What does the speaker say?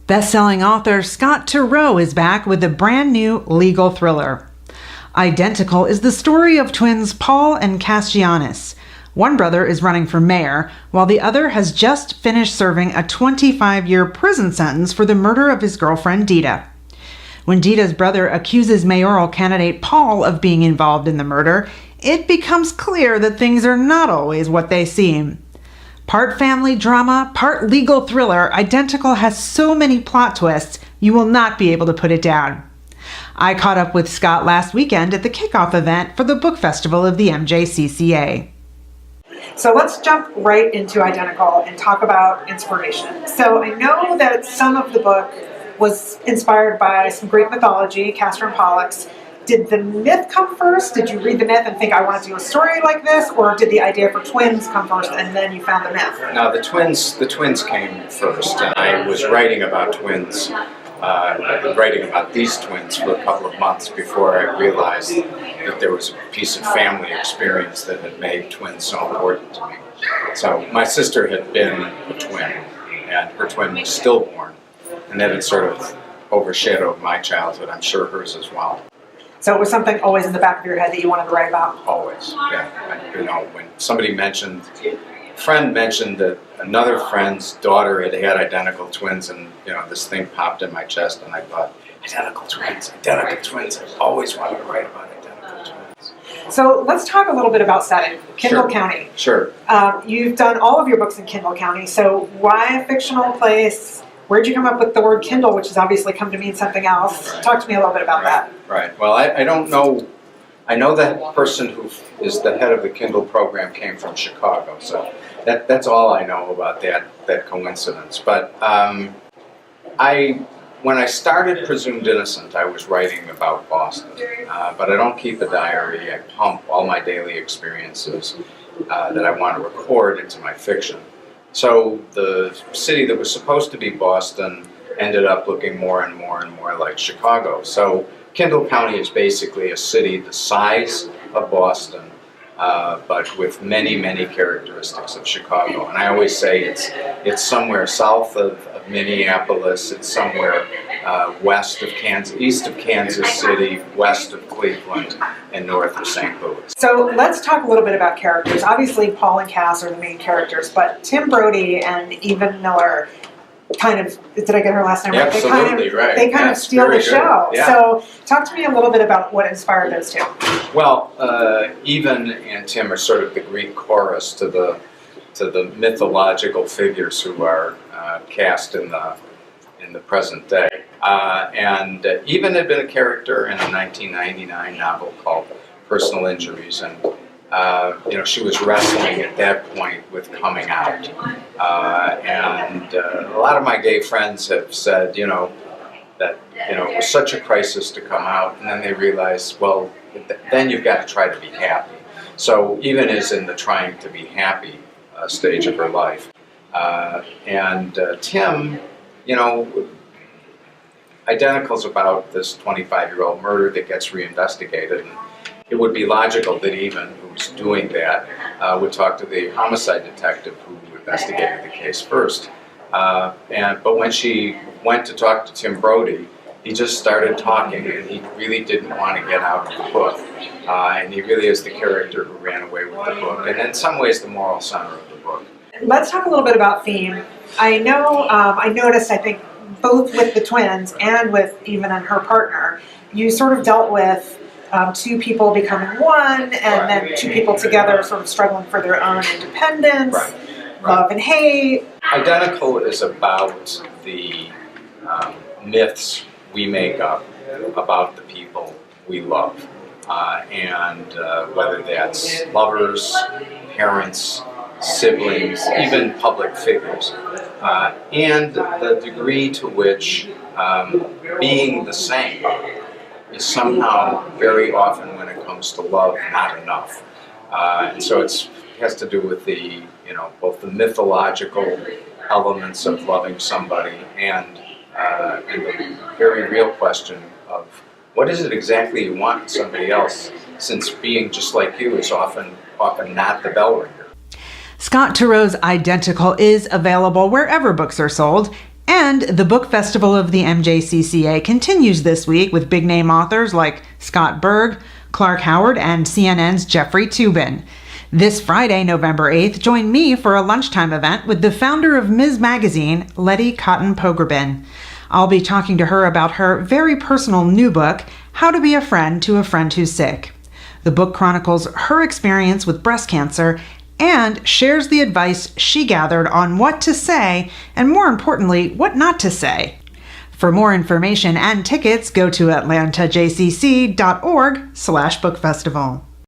Best-selling author Scott Turow is back with a brand new legal thriller. Identical is the story of twins Paul and Cassianis. One brother is running for mayor, while the other has just finished serving a 25-year prison sentence for the murder of his girlfriend Dita. When Dita's brother accuses mayoral candidate Paul of being involved in the murder, it becomes clear that things are not always what they seem. Part family drama, part legal thriller, Identical has so many plot twists, you will not be able to put it down. I caught up with Scott last weekend at the kickoff event for the book festival of the MJCCA. So let's jump right into Identical and talk about inspiration. So I know that some of the book was inspired by some Greek mythology, Castor and Pollux. Did the myth come first? Did you read the myth and think, I want to do a story like this? Or did the idea for twins come first and then you found the myth? No, the twins came first. And I was writing about twins, writing about these twins for a couple of months before I realized that there was a piece of family experience that had made twins so important to me. So my sister had been a twin, and her twin was stillborn, and that had sort of overshadowed my childhood, I'm sure hers as well. So it was something always in the back of your head that you wanted to write about? Always, yeah. When somebody a friend mentioned that another friend's daughter had identical twins, and this thing popped in my chest, and I thought, identical twins. I've always wanted to write about identical twins. So let's talk a little bit about setting. Kendall County. Sure. You've done all of your books in Kendall County, so why a fictional place? Where'd you come up with the word Kindle, which has obviously come to mean something else? Right. Talk to me a little bit about that. Right. Well, I don't know. I know that person who is the head of the Kindle program came from Chicago, so that's all I know about that coincidence. But when I started Presumed Innocent, I was writing about Boston, but I don't keep a diary. I pump all my daily experiences that I want to record into my fiction. So the city that was supposed to be Boston ended up looking more and more and more like Chicago. So Kendall County is basically a city the size of Boston, but with many, many characteristics of Chicago. And I always say it's somewhere south of Minneapolis, it's somewhere west of Kansas, east of Kansas City, west of Cleveland, and north of St. Louis. So let's talk a little bit about characters. Obviously, Paul and Cass are the main characters, but Tim Brody and Eva Miller kind of, did I get her last name right? Absolutely, right. They kind of steal the show. Yeah. So talk to me a little bit about what inspired those two. Well, Evan and Tim are sort of the Greek chorus to the mythological figures who are cast in the present day. And Evan had been a character in a 1999 novel called Personal Injuries, and she was wrestling at that point with coming out. And a lot of my gay friends have said, that it was such a crisis to come out, and then they realized, well, then you've got to try to be happy. So Evan is in the trying to be happy stage of her life. And Tim, Identical's about this 25-year-old murder that gets reinvestigated. And it would be logical that Evan, who's doing that, would talk to the homicide detective who investigated the case first. But when she went to talk to Tim Brody, he just started talking, and he really didn't want to get out of the book. And he really is the character who ran away with the book, and in some ways the moral center of the book. Let's talk a little bit about theme. I know, I noticed, I think, both with the twins and with Evan and her partner, you sort of dealt with two people becoming one, and then two people together sort of struggling for their own independence, love and hate. Identical is about the myths we make up about the people we love, and whether that's lovers, parents, siblings, even public figures, and the degree to which being the same is somehow very often, when it comes to love, not enough. And so it has to do with the, both the mythological elements of loving somebody and the very real question of what is it exactly you want in somebody else, since being just like you is often not the bell ringer. Scott Turow's Identical is available wherever books are sold. And the Book Festival of the MJCCA continues this week with big-name authors like Scott Berg, Clark Howard, and CNN's Jeffrey Toobin. This Friday, November 8th, join me for a lunchtime event with the founder of Ms. Magazine, Letty Cotton Pogrebin. I'll be talking to her about her very personal new book, How to Be a Friend to a Friend Who's Sick. The book chronicles her experience with breast cancer and shares the advice she gathered on what to say and, more importantly, what not to say. For more information and tickets, go to atlantajcc.org/bookfestival.